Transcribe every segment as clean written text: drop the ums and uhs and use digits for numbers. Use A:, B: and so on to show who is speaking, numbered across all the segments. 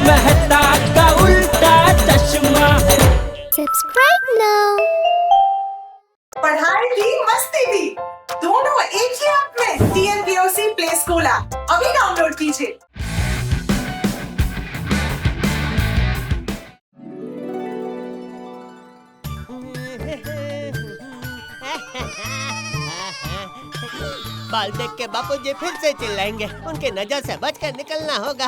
A: मेहता का उल्टा चश्मा।
B: Subscribe now.
C: पढ़ाई भी मस्ती भी दोनों एक ही ऐप में। TNPOC प्ले स्कूल ऐप अभी डाउनलोड कीजिए।
D: बाल देख के बापूजी फिर से चिल्लाएंगे। उनके नजर से बचकर निकलना होगा।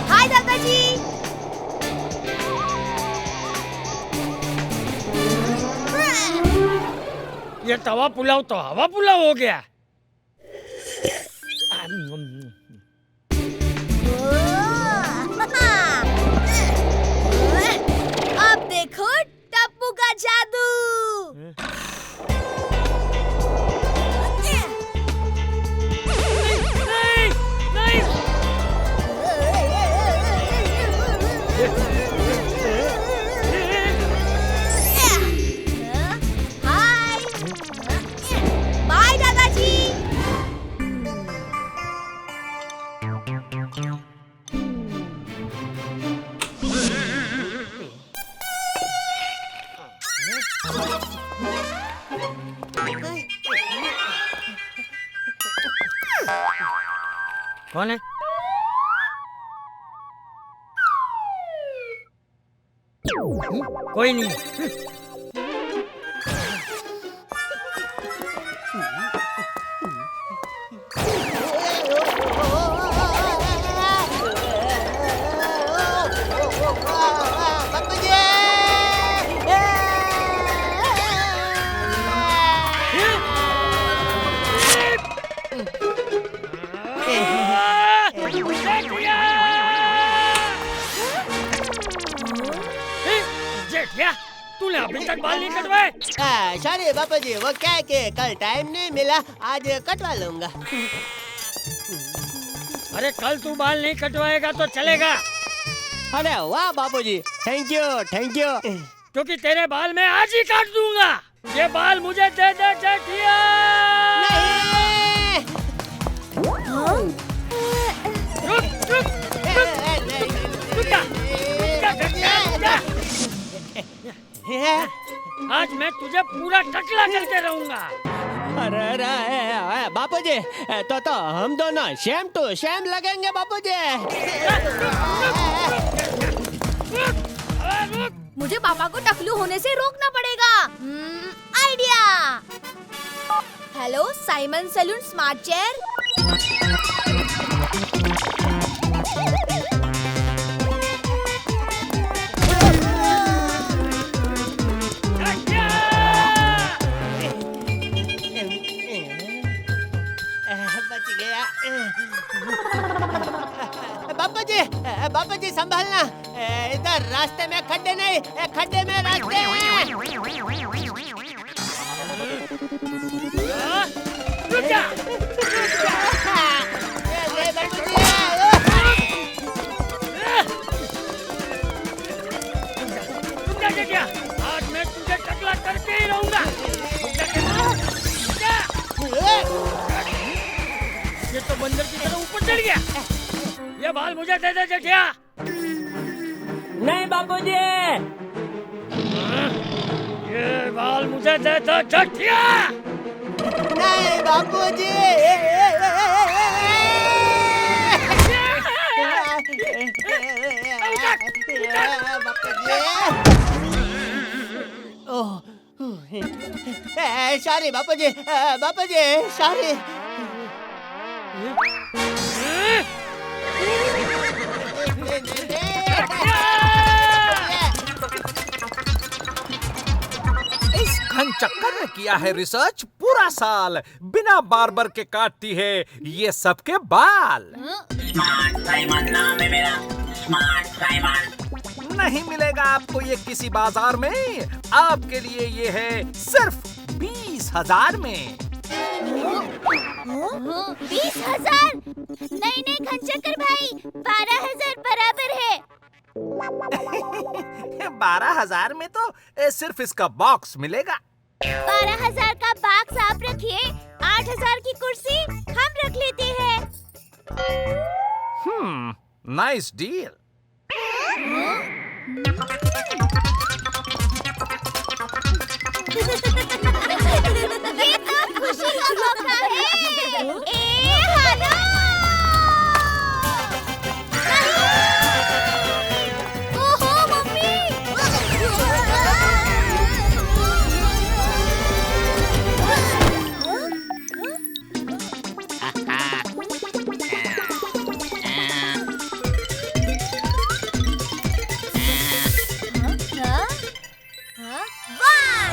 B: हाय दादाजी।
E: ये तवा पुलाव तो हवा पुलाव हो गया।
B: अब देखो टप्पू का जादू।
E: नहीं, नहीं।
B: हाय बाय दादाजी।
E: कौन है? कोई नहीं। जेठिया, तूने अभी तक बाल नहीं कटवाए?
D: सॉरी बापूजी, वो क्या है कि कल टाइम नहीं मिला, आज कटवा लूंगा।
E: अरे कल तू बाल नहीं कटवाएगा तो चलेगा।
D: अरे वाह बापूजी, थैंक यू थैंक यू।
E: क्योंकि तेरे बाल मैं आज ही काट दूंगा। ये बाल मुझे दे दे जेठिया। रुक रुक रुक जा। आज मैं तुझे पूरा टकला करके रहूंगा।
D: अरे बापूजी, तो हम दोनों सेम टू सेम लगेंगे बापूजी।
B: मुझे पापा को टकलू होने से रोकना पड़ेगा। Idea. Hello Simon saloon smart chair.
D: बच गया। बापूजी संभालना, इधर रास्ते में खड्डे नहीं, खड्डे में रास्ते हैं।
E: रुक जा। आज मैं तुझे टकला करके ही रहूंगा। ये तो बंदर की तरह ऊपर चढ़ गया। ये बाल मुझे दे दे जेठिया।
A: नहीं बापूजी।
E: ये बाल मुझे दे दे जेठिया।
D: नहीं बापूजी। सॉरी बापूजी, बापूजी सॉरी।
F: इस घन चक्कर में किया है रिसर्च पूरा साल। बिना बार्बर के काटती है ये सबके बाल। नहीं मिलेगा आपको ये किसी बाजार में। आपके लिए ये है सिर्फ 20,000 में।
B: 20,000। नहीं नहीं घनचक्कर भाई, 12,000 बराबर है।
F: 12,000 में तो सिर्फ इसका बॉक्स मिलेगा।
B: 12,000 का बॉक्स आप रखिए, 8,000 की कुर्सी हम रख लेते हैं।
F: Nice deal.
B: ये तो खुशी का मौका है। ए हेलो, ओहो मम्मी। वाह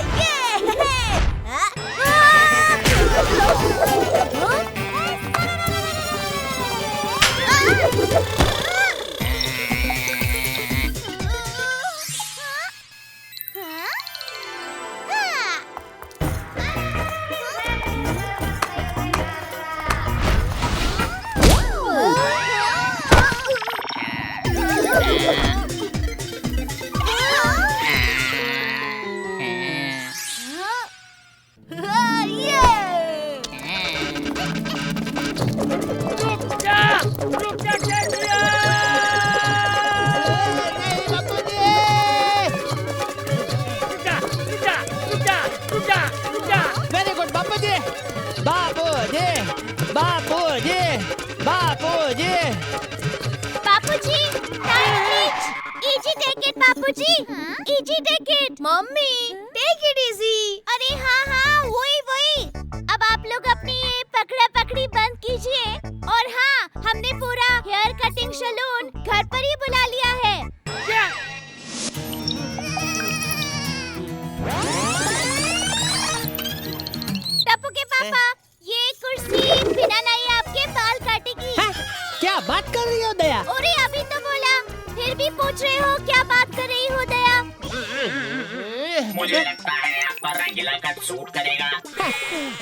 B: ये
E: रुक जा कैचिया। रुक जा।
D: वेरी गुड बापूजी। बापूजी बापूजी बापूजी।
B: बापूजी, इजी टेक इट बापूजी, easy take it. Mummy take it easy. अरे हाँ हाँ वही। अब आप लोग अपनी ये पकड़ा पकड़ी बंद कीजिए। और हाँ, हमने पूरा हेयर कटिंग सैलून घर पर ही बुला लिया है। टप्पू के पापा, ये कुर्सी बिना नहीं आपके बाल काटेगी।
D: क्या बात कर रही हो दया?
B: अरे अभी तो बोला, फिर भी पूछ रहे हो क्या बात कर रही हो दया?
G: मुझे लगता है आपका रंगीला कट सूट करेगा।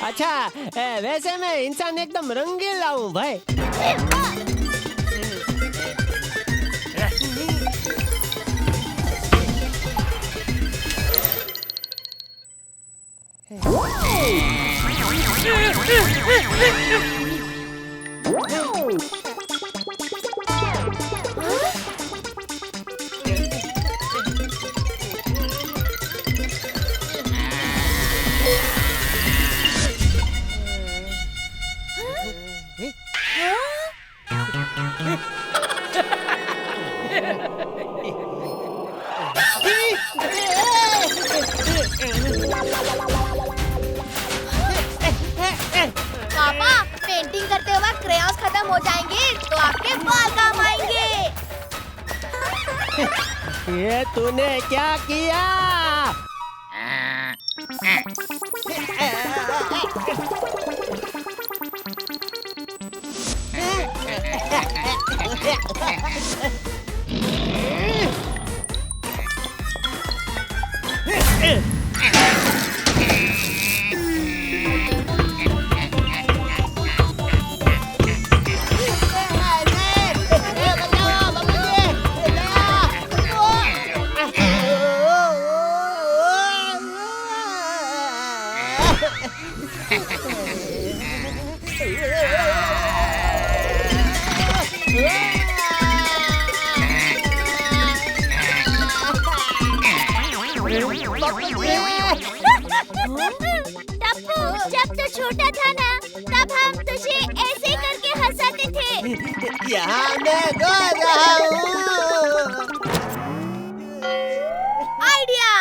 D: अच्छा, वैसे मैं इंसान एकदम रंगीला हूँ भाई।
B: पापा, पेंटिंग करते वक्त क्रेयॉन्स खत्म हो जाएंगे तो आपके बाल काम आएंगे।
D: ये तूने क्या किया?
B: टप्पू, जब तू छोटा था ना, तब हम तुझे ऐसे करके हंसाते थे।
D: यहाँ मैं गा रहा हूँ।
B: आइडिया।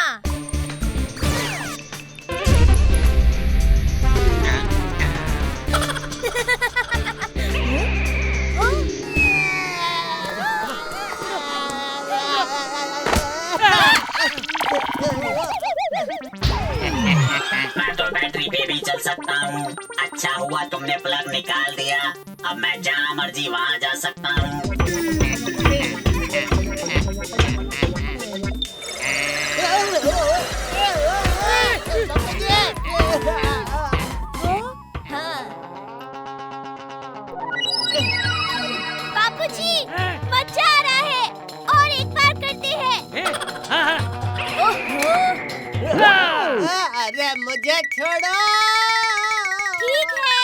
G: मैं तो बैटरी पे भी चल सकता हूँ। अच्छा हुआ तुमने प्लग निकाल दिया। अब मैं जहाँ मर्जी वहाँ जा सकता हूँ।
B: हाँ?
D: अरे मुझे छोड़ो।
B: ठीक है।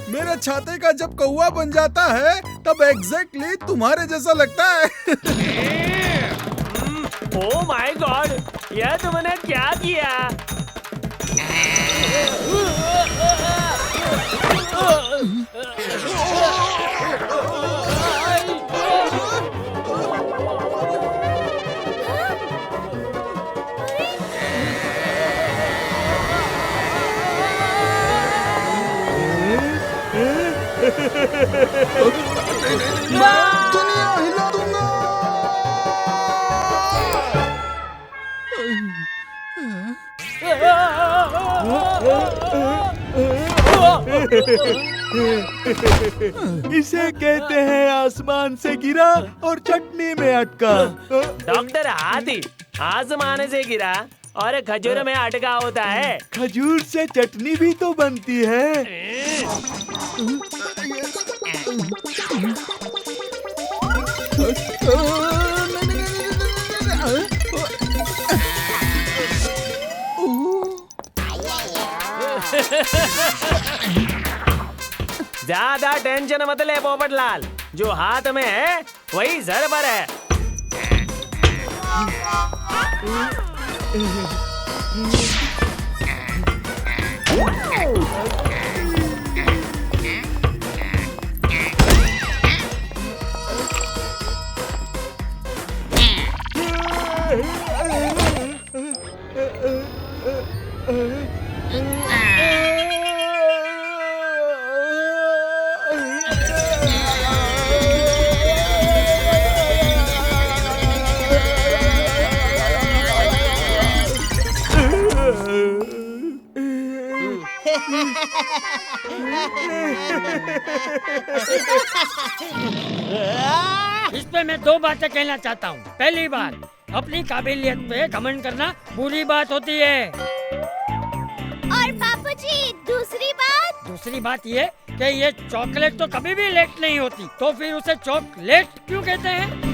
H: मेरे छाते का जब कौवा बन जाता है तब एग्जैक्टली तुम्हारे जैसा लगता है।
E: ओ माय गॉड, यह तुमने क्या किया?
H: दुनिया हिला दूंगा।
I: इसे कहते हैं आसमान से गिरा और चटनी में अटका।
E: डॉक्टर हाथी आसमान से गिरा और खजूर में अटका होता है।
I: खजूर से चटनी भी तो बनती है।
E: ज्यादा टेंशन मत ले पोपटलाल, जो हाथ में है वही सर पर है। इस पे मैं दो बातें कहना चाहता हूँ। पहली बात, अपनी काबिलियत पे घमंड करना बुरी बात होती है।
B: और बापूजी दूसरी बात
E: ये कि ये चॉकलेट तो कभी भी लेट नहीं होती, तो फिर उसे चॉकलेट क्यों कहते हैं?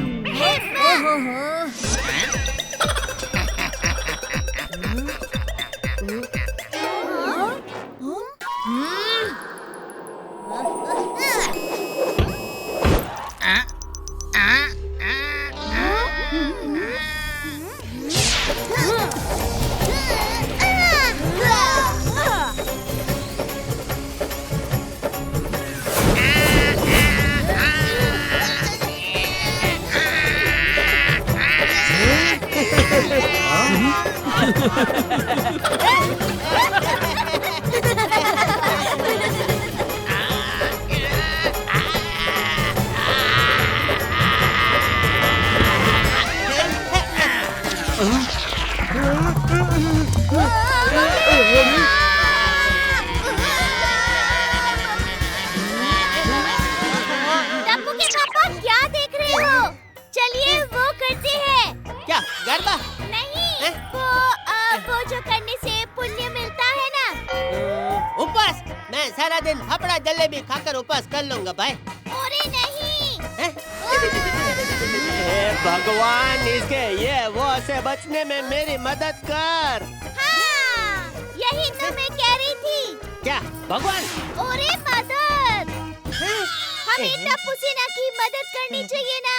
B: टप्पू के पापा क्या देख रहे हो? चलिए वो करते हैं।
D: क्या गरबा?
B: नहीं, वो जो करने से पुण्य मिलता है ना।
D: उपवास? मैं सारा दिन हपड़ा जलेबी खाकर उपवास कर लूंगा भाई।
B: अरे नहीं।
D: भगवान, इसके ये वो से बचने में मेरी मदद कर।
B: हाँ, यही तो मैं कह रही थी।
D: क्या भगवान?
B: अरे मदद, हमें टप्पू सेना की मदद करनी चाहिए ना।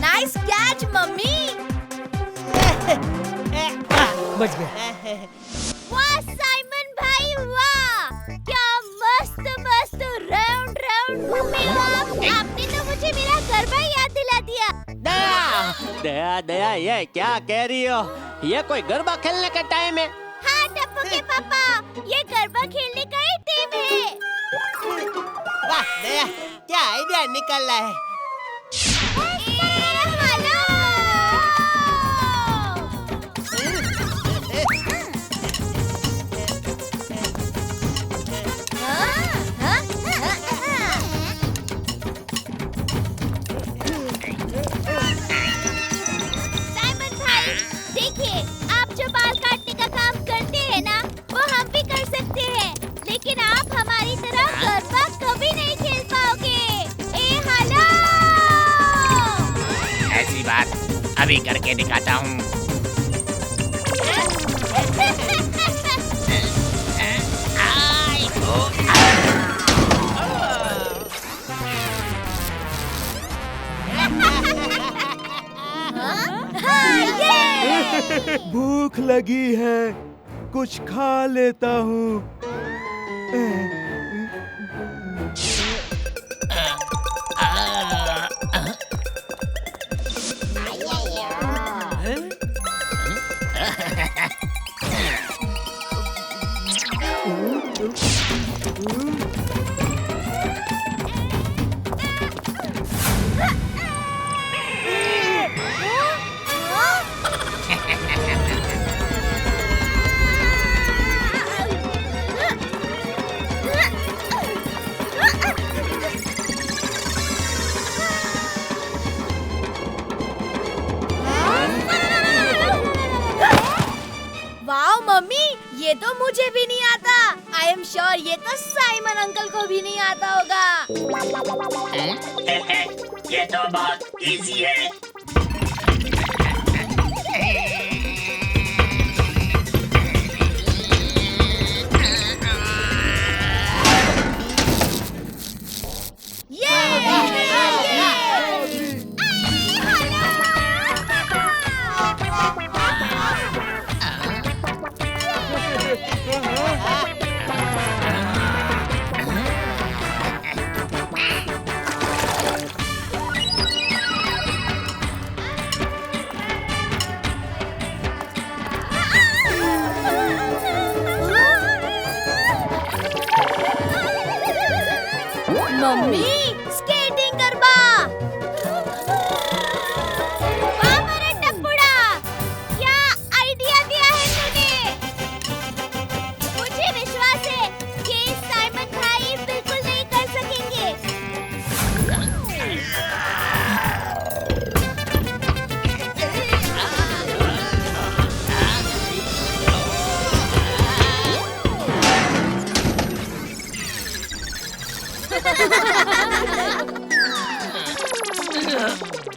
B: Nice catch mummy.
E: बच गए।
B: वाह साइमन भाई वाह, क्या मस्त मस्त राउंड राउंड घूमे हो आप। आपने तो मुझे मेरा गरबा याद दिला दिया।
D: दया दया दया, ये क्या कह रही हो? ये कोई गरबा खेलने का टाइम है?
B: हाँ टप्पू के पापा, ये गरबा खेलने का ही टाइम है।
D: वाह दया, क्या आइडिया निकला है।
B: हेलो। साइमन भाई, देखिए आप जो बाल काटने का काम करते हैं ना, वो हम भी कर सकते हैं, लेकिन आप हमारी तरह गरबा कभी नहीं खेल पाओगे। हेलो।
G: ऐसी बात अभी करके दिखाता हूँ।
I: भूख लगी है, कुछ खा लेता हूँ।
B: वाओ मम्मी, ये तो मुझे भी नहीं आता। आई एम श्योर ये तो साइमन अंकल को भी नहीं आता होगा।
G: ये तो बहुत इजी है।
B: Mummy skating garba. वाह मेरा टप्पूड़ा, क्या आइडिया दिया है तूने। मुझे विश्वास है कि साइमन भाई बिल्कुल नहीं कर सकेंगे।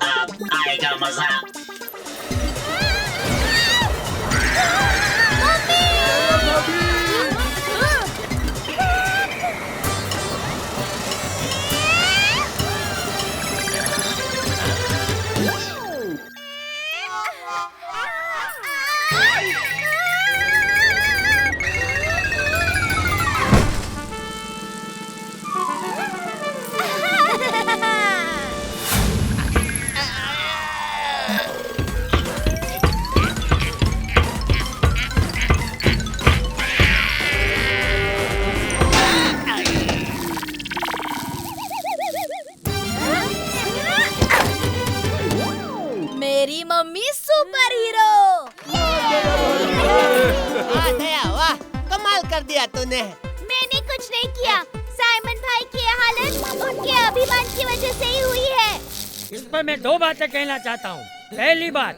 G: अब आएगा मजा।
B: मेरी मम्मी सुपर हीरो।
D: वाह दया वाह, कमाल कर दिया तूने।
B: मैंने कुछ नहीं किया, साइमन भाई की हालत उनके अभिमान की वजह से ही हुई है।
E: इस पर मैं दो बातें कहना चाहता हूँ। पहली बात,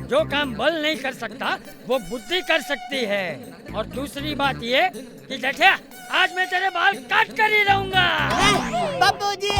E: जो काम बल नहीं कर सकता वो बुद्धि कर सकती है। और दूसरी बात ये कि देखिए, आज मैं तेरे बाल काट कर ही रहूंगा।
D: बापूजी।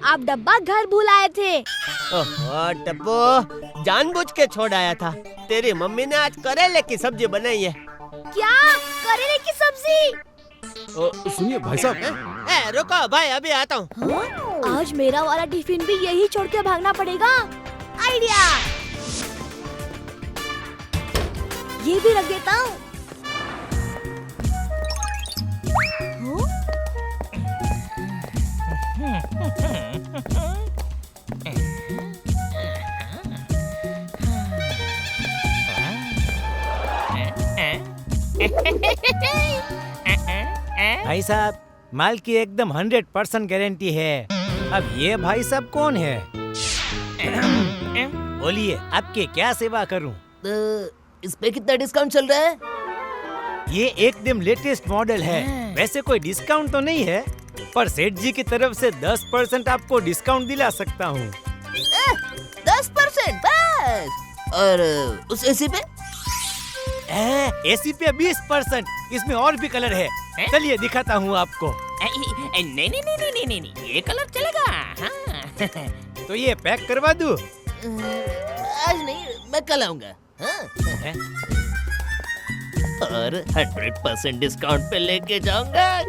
B: आप डब्बा घर भूल आए थे।
D: ओहो टप्पू, जानबूझ के छोड़ आया था। तेरी मम्मी ने आज करेले की सब्जी बनाई है।
B: क्या? करेले की सब्जी?
H: सुनिए भाई साहब।
D: रुको भाई, अभी आता हूँ।
B: आज मेरा वाला टिफिन भी यही छोड़ के भागना पड़ेगा। आइडिया, ये भी रख देता हूँ।
I: भाई साहब, माल की एकदम 100% गारंटी है। अब ये भाई साहब कौन है? बोलिए, आपके क्या सेवा करूं?
J: इस पे कितना डिस्काउंट चल रहा है?
I: ये एकदम लेटेस्ट मॉडल है। वैसे कोई डिस्काउंट तो नहीं है, पर सेठ जी की तरफ से 10% आपको डिस्काउंट दिला सकता हूँ।
J: 10% बस। और उस एसी पे?
I: एसी पे 20%। इसमें और भी कलर है, चलिए दिखाता हूँ आपको।
J: नहीं, ये कलर चलेगा। हाँ।
I: तो ये पैक करवा दूँ?
J: आज नहीं, मैं कल आऊंगा। हाँ। और 100% डिस्काउंट पे लेके जाऊंगा।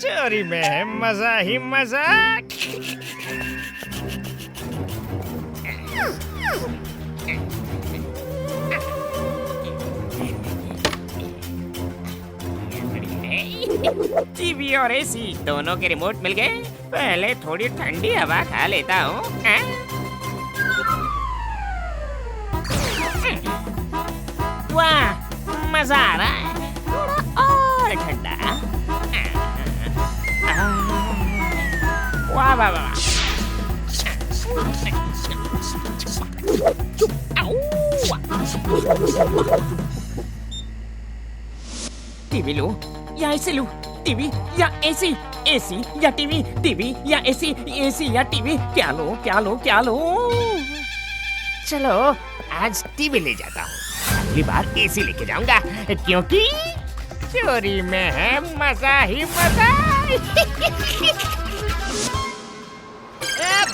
I: चोरी में है मजा ही मजा।
K: टीवी और एसी दोनों के रिमोट मिल गए। पहले थोड़ी ठंडी हवा खा लेता हूँ। वाह, मजा आ रहा है। थोड़ा और ठंडा। वाह वाह वाह। टीवी लो या एसी लो? टीवी या एसी? एसी या टीवी? टीवी या एसी? एसी या टीवी? क्या लो क्या लो क्या लो? चलो आज टीवी ले जाता हूँ, अगली बार एसी लेके जाऊंगा, क्योंकि चोरी में है मजा ही मजा।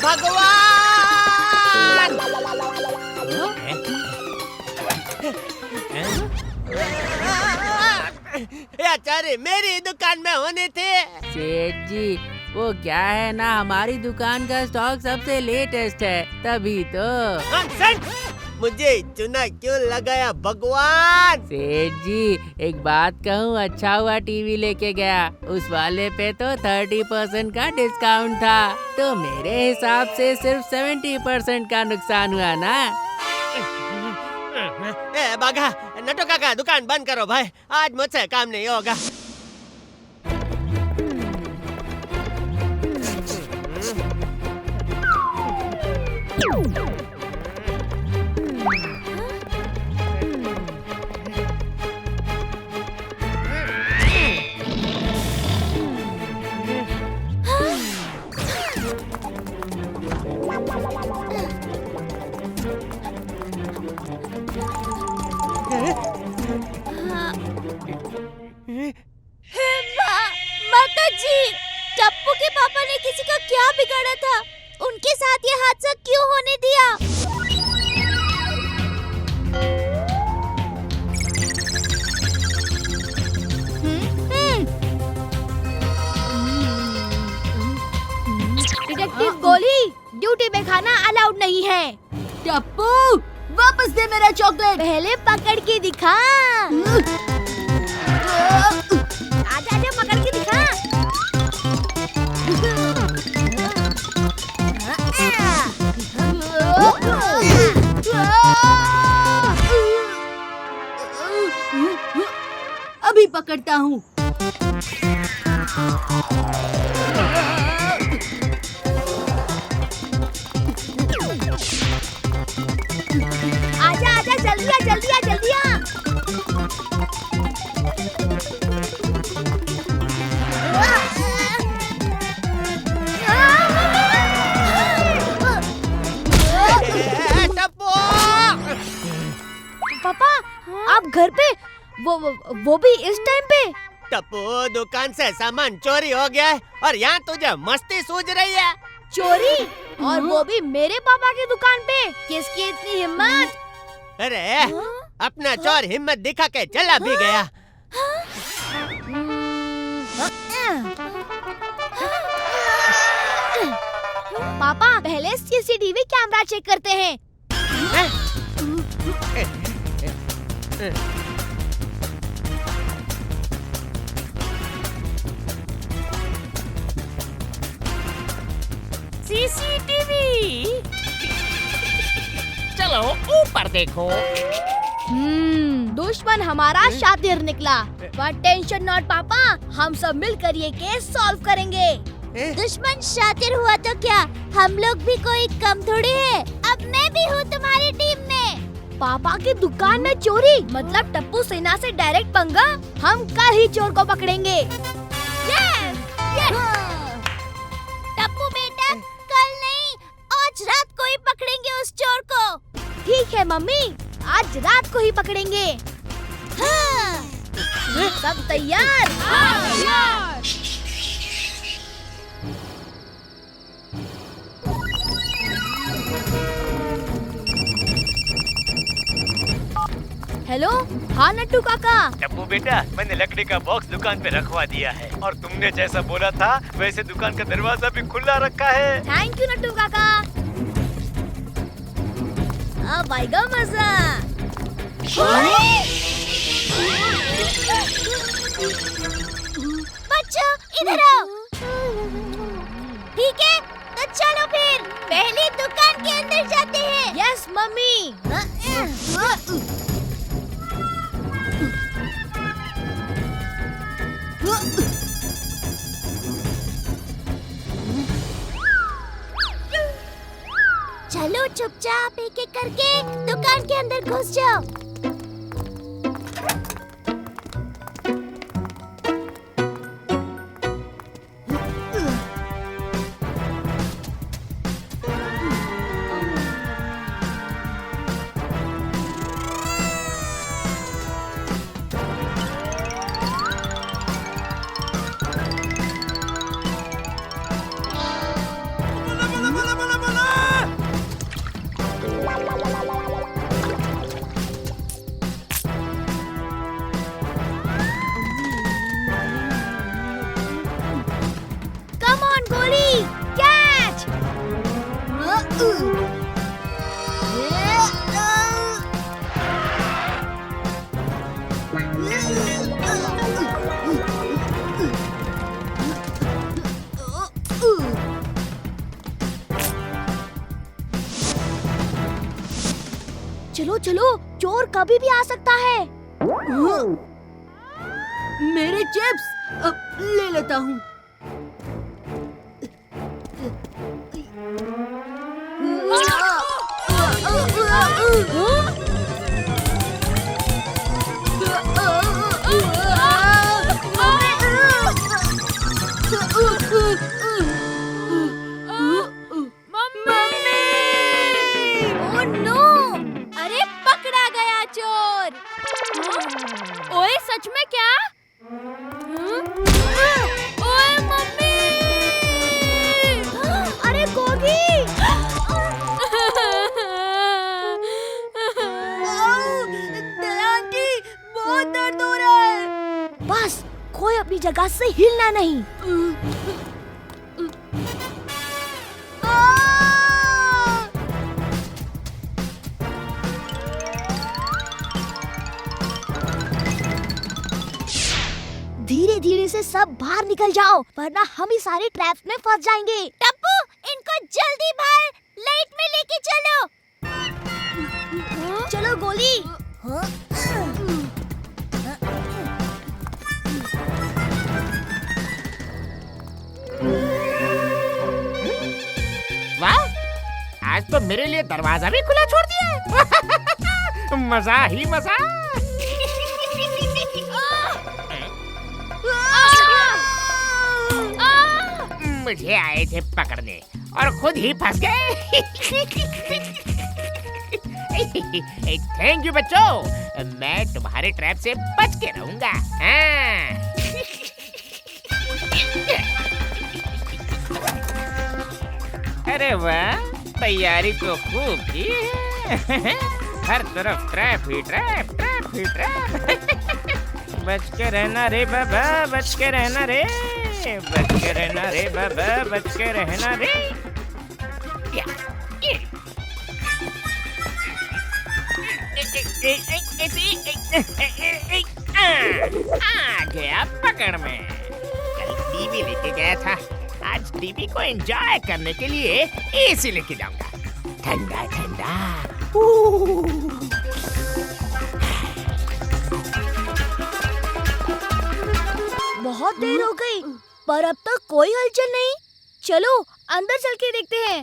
D: भगवान! आचार्य मेरी दुकान में होने थे।
L: सेठ जी, वो क्या है ना, हमारी दुकान का स्टॉक सबसे लेटेस्ट है, तभी तो।
D: मुझे चुना क्यों लगाया भगवान?
L: सेठ जी, एक बात कहूँ, अच्छा हुआ टीवी लेके गया। उस वाले पे तो 30% का डिस्काउंट था, तो मेरे हिसाब से सिर्फ 70% का नुकसान हुआ ना।
D: बाघा, नटो काका दुकान बंद करो भाई, आज मुझसे काम नहीं होगा।
B: माता जी, टप्पू के पापा ने किसी का क्या बिगाड़ा था? उनके साथ ये हादसा क्यों होने दिया? डिटेक्टिव गोली, ड्यूटी में खाना अलाउड नहीं है।
M: टप्पू, वापस दे मेरा चॉकलेट।
B: पहले पकड़ के दिखा। आजा आजा, पकड़ के दिखा।
M: अभी पकड़ता हूँ।
B: आजा आजा जल्दी आ जल्दी आ जल्दी आ। पापा आप घर पे वो भी इस टाइम पे?
D: टप्पू, दुकान से सामान चोरी हो गया है और यहाँ तुझे मस्ती सूझ रही है।
B: चोरी? और वो भी मेरे पापा की दुकान पे? किसकी इतनी हिम्मत?
D: अरे अपना चोर हिम्मत दिखा के चला भी गया।
B: पापा पहले सीसीटीवी कैमरा चेक करते हैं।
K: सीसीटीवी। चलो ऊपर देखो।
B: दुश्मन हमारा शातिर निकला। बट टेंशन नॉट पापा, हम सब मिलकर ये केस सॉल्व करेंगे। दुश्मन शातिर हुआ तो क्या, हम लोग भी कोई कम थोड़ी है। अब मैं भी हूँ तुम्हारी टीम में। पापा की दुकान में चोरी मतलब टप्पू सेना से डायरेक्ट पंगा। हम कल ही चोर को पकड़ेंगे। टप्पू बेटा, कल नहीं आज रात को ही पकड़ेंगे उस चोर को। ठीक है मम्मी, आज रात को ही पकड़ेंगे। हाँ। सब तैयार? हेलो, हाँ नट्टू काका।
I: टप्पू बेटा, मैंने लकड़ी का बॉक्स दुकान पे रखवा दिया है और तुमने जैसा बोला था वैसे दुकान का दरवाजा भी खुला रखा है।
B: थैंक यू नट्टू काका। अब आएगा मजा। बच्चों इधर आओ। ठीक है तो चलो फिर पहले दुकान के अंदर जाते हैं। Yes mummy. चलो चुपचाप एक एक करके दुकान के अंदर घुस जाओ। चलो चलो, चोर कभी भी आ सकता है।
M: मेरे चिप्स ले लेता हूँ।
B: ओए सच में क्या? ओए मम्मी! अरे गोगी! आंटी, बहुत दर्द हो रहा है। बस कोई अपनी जगह से हिलना नहीं। धीरे धीरे से सब बाहर निकल जाओ, वरना हम ही सारे ट्रैप्स में फंस जाएंगे। टप्पू, इनको जल्दी बाहर लाइट में लेके चलो। चलो गोली।
K: आज तो मेरे लिए दरवाजा भी खुला छोड़ दिया है। मजा ही मजा। मुझे आए थे पकड़ने और खुद ही फंस गए। थैंक यू बच्चों, मैं तुम्हारे ट्रैप से बच के रहूंगा। अरे वाह, तैयारी तो खूब की है। हर तरफ ट्रैप ही ट्रैप, ट्रैप ही ट्रैप। बच के रहना रे बाबा, बच के रहना रे, बच के रहना रे बाबा, बच के रहना रे। आ गया पकड़ में। कल टीवी लेके गया था, आज टीवी को एंजॉय करने के लिए एसी लेके जाऊंगा। ठंडा ठंडा।
B: बहुत देर हो गई पर अब तक कोई हलचल नहीं। चलो अंदर चल के देखते हैं।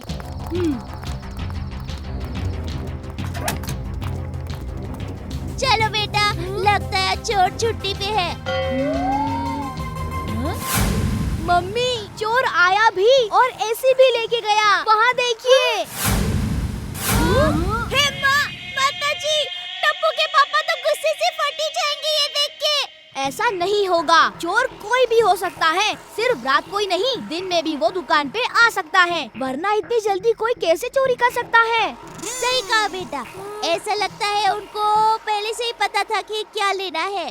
B: चलो बेटा, लगता है चोर छुट्टी पे है। मम्मी, चोर आया भी और एसी भी लेके गया। वहाँ देखिए। हे माताजी, टप्पू के पापा तो गुस्से से फटी जाएंगे ये देख के। ऐसा नहीं होगा, चोर कोई भी हो सकता है, सिर्फ रात को ही नहीं, दिन में भी वो दुकान पे आ सकता है, वरना इतनी जल्दी कोई कैसे चोरी कर सकता है। सही कहा बेटा, ऐसा लगता है उनको पहले से ही पता था कि क्या लेना है।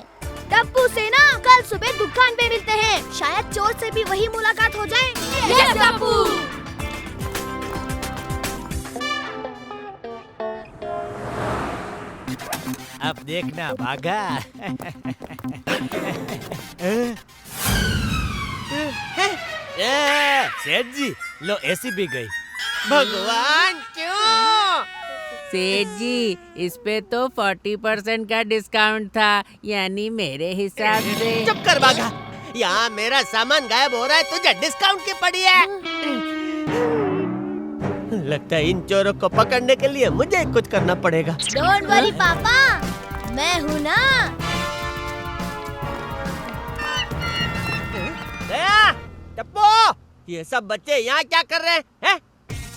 B: टप्पू से ना कल सुबह दुकान पे मिलते हैं, शायद चोर से भी वही मुलाकात हो जाए। यस टप्पू।
I: अब देखना भागा। सेठ जी, लो एसी भी गई।
D: भगवान क्यों?
L: सेठ जी, इस पे तो 40% का डिस्काउंट था, यानी मेरे हिसाब से।
D: चुप कर भागा, यहाँ मेरा सामान गायब हो रहा है, तुझे डिस्काउंट की पड़ी है। लगता है इन चोरों को पकड़ने के लिए मुझे कुछ करना पड़ेगा।
B: डोंट वरी पापा, मैं हूँ ना।
D: दया, टप्पू, ये सब बच्चे यहाँ क्या कर रहे हैं?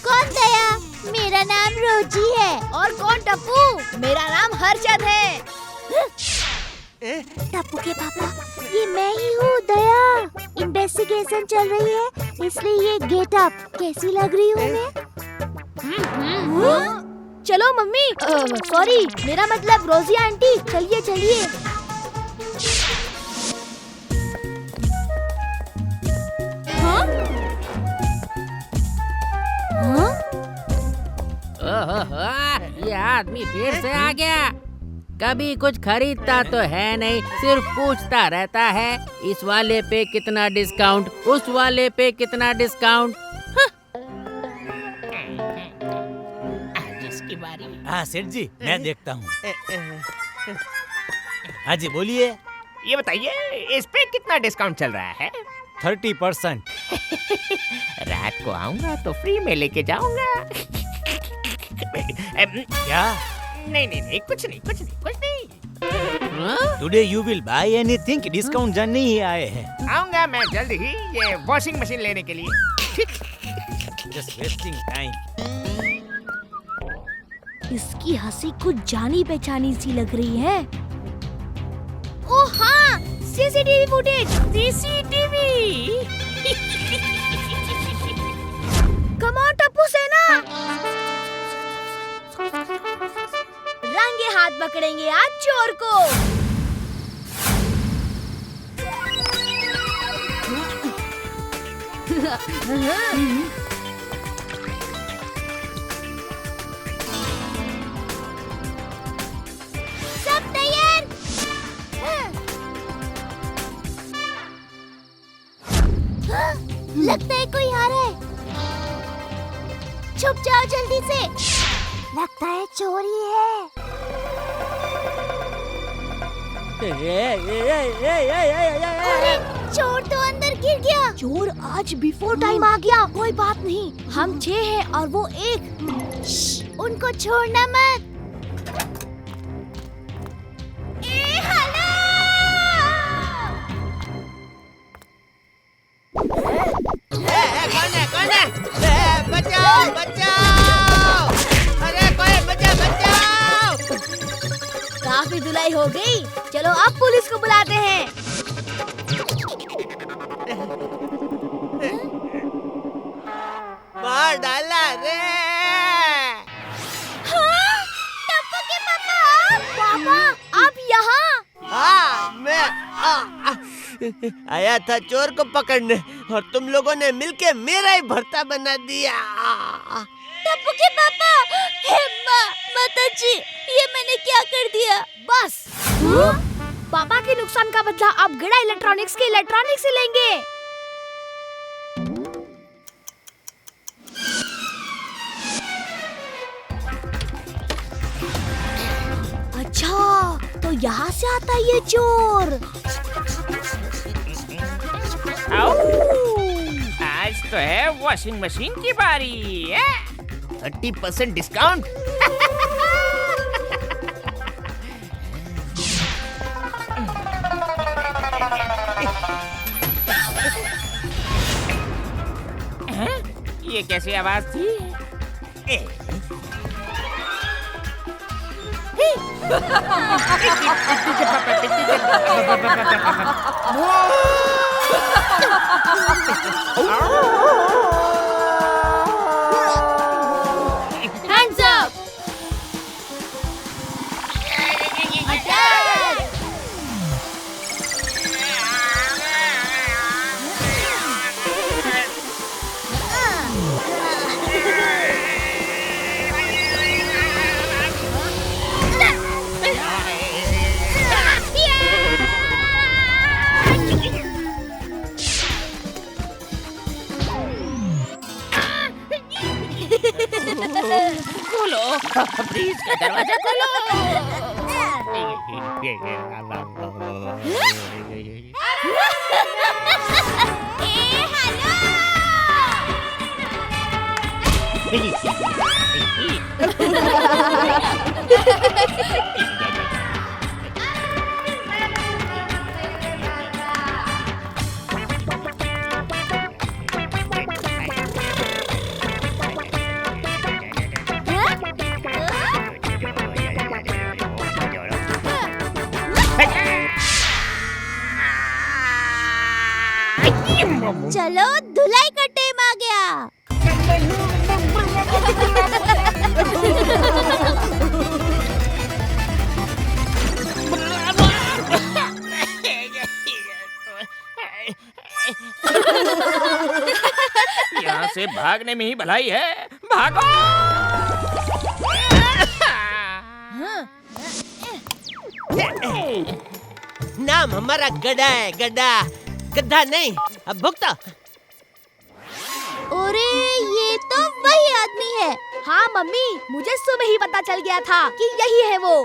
B: कौन दया? मेरा नाम रोजी है। और कौन टप्पू? मेरा नाम हर्षद है। टप्पू के पापा, ये मैं ही हूँ दया। इन्वेस्टिगेशन चल रही है, इसलिए ये गेटअप कैसी लग रही हूँ मैं? चलो मम्मी, सॉरी, मेरा मतलब रोजी आंटी, चलिए चलिए।
L: ये आदमी फिर से आ गया। कभी कुछ खरीदता तो है नहीं, सिर्फ पूछता रहता है, इस वाले पे कितना डिस्काउंट, उस वाले पे कितना डिस्काउंट।
K: जिसकी बारी।
I: हाँ सेठ जी, मैं देखता हूँ। हाँ जी बोलिए।
K: ये बताइए, इस पे कितना डिस्काउंट चल रहा है?
I: 30%।
K: रात को आऊंगा तो फ्री में लेके जाऊंगा।
I: क्या?
K: नहीं, कुछ नहीं।
I: Today you will buy anything, discount जानने ही आए हैं।
K: आऊंगा मैं जल्द ही, ये वॉशिंग मशीन लेने के लिए।
I: Just wasting time.
B: इसकी हंसी कुछ जानी पहचानी सी लग रही है। ओह हाँ, CCTV footage. CCTV. Come on Tappu सेना, रंगे हाथ पकड़ेंगे आज चोर को। सब तैयार? लगता है कोई आ रहा है। छुप जाओ जल्दी से, लगता है चोरी है। अरे चोर तो अंदर गिर गया। चोर आज बिफोर टाइम आ गया। कोई बात नहीं, हम 6 हैं और वो 1। उनको छोड़ना मत। हेलो!
D: कौन है? बचाओ बचाओ! अरे कोई बचाओ!
B: काफी धुलाई हो गई, चलो अब पुलिस को बुलाते हैं।
D: मार डाला रे!
B: हाँ? टप्पू के पापा आप यहाँ?
D: हाँ, मैं आया था चोर को पकड़ने और तुम लोगों ने मिलके मेरा ही भर्ता बना दिया।
B: टप्पू के पापा, माताजी, ये मैंने क्या कर दिया? बस। पापा के नुकसान का बदला आप गड़ा इलेक्ट्रॉनिक्स के इलेक्ट्रॉनिक से लेंगे। अच्छा, तो यहाँ से आता है ये चोर।
K: आज तो है वॉशिंग मशीन की बारी।
J: 30% डिस्काउंट।
K: ये कैसी आवाज थी?
B: Hands up! Attack!
K: खोलो, प्लीज का दरवाजा खोलो।
B: चलो, धुलाई का टाइम आ गया।
K: यहाँ से भागने में ही भलाई है। भागो!
D: नाम हमारा गधा है, गधा नहीं। अब भुगता।
B: अरे ये तो वही आदमी है। हाँ मम्मी, मुझे सुबह ही पता चल गया था कि यही है वो।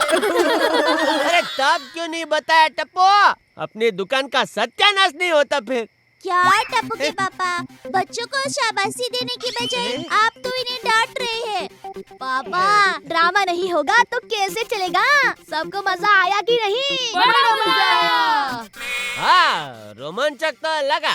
D: अरे तब क्यों नहीं बताया टप्पू? अपनी दुकान का सत्यानाश नहीं होता फिर।
B: क्या टप्पू के पापा, बच्चों को शाबाशी देने की बजाय आप तो इन्हें डांट रहे हैं। पापा, ड्रामा नहीं होगा तो कैसे चलेगा? सबको मजा आया कि नहीं? बड़ा मजा आया।
D: हाँ, रोमांचक तो लगा।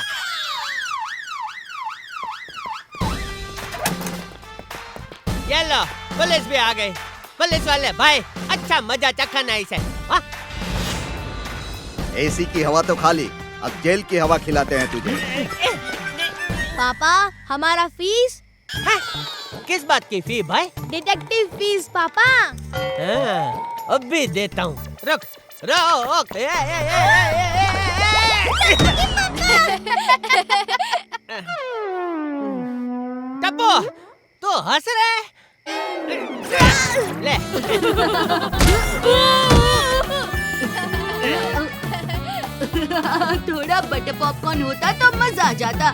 D: ये लो, पुलिस भी आ गई। पुलिस वाले भाई, अच्छा मजा चखा नहीं से।
N: एसी की हवा तो खाली, अब जेल की हवा खिलाते हैं तुझे।
B: पापा, हमारा फीस?
D: किस बात की फी भाई?
B: डिटेक्टिव फीस पापा।
D: अब भी देता हूँ। रुक। टप्पू, तू हंस रहे? ले।
M: थोड़ा बटर पॉपकॉर्न होता तो मजा आ जाता।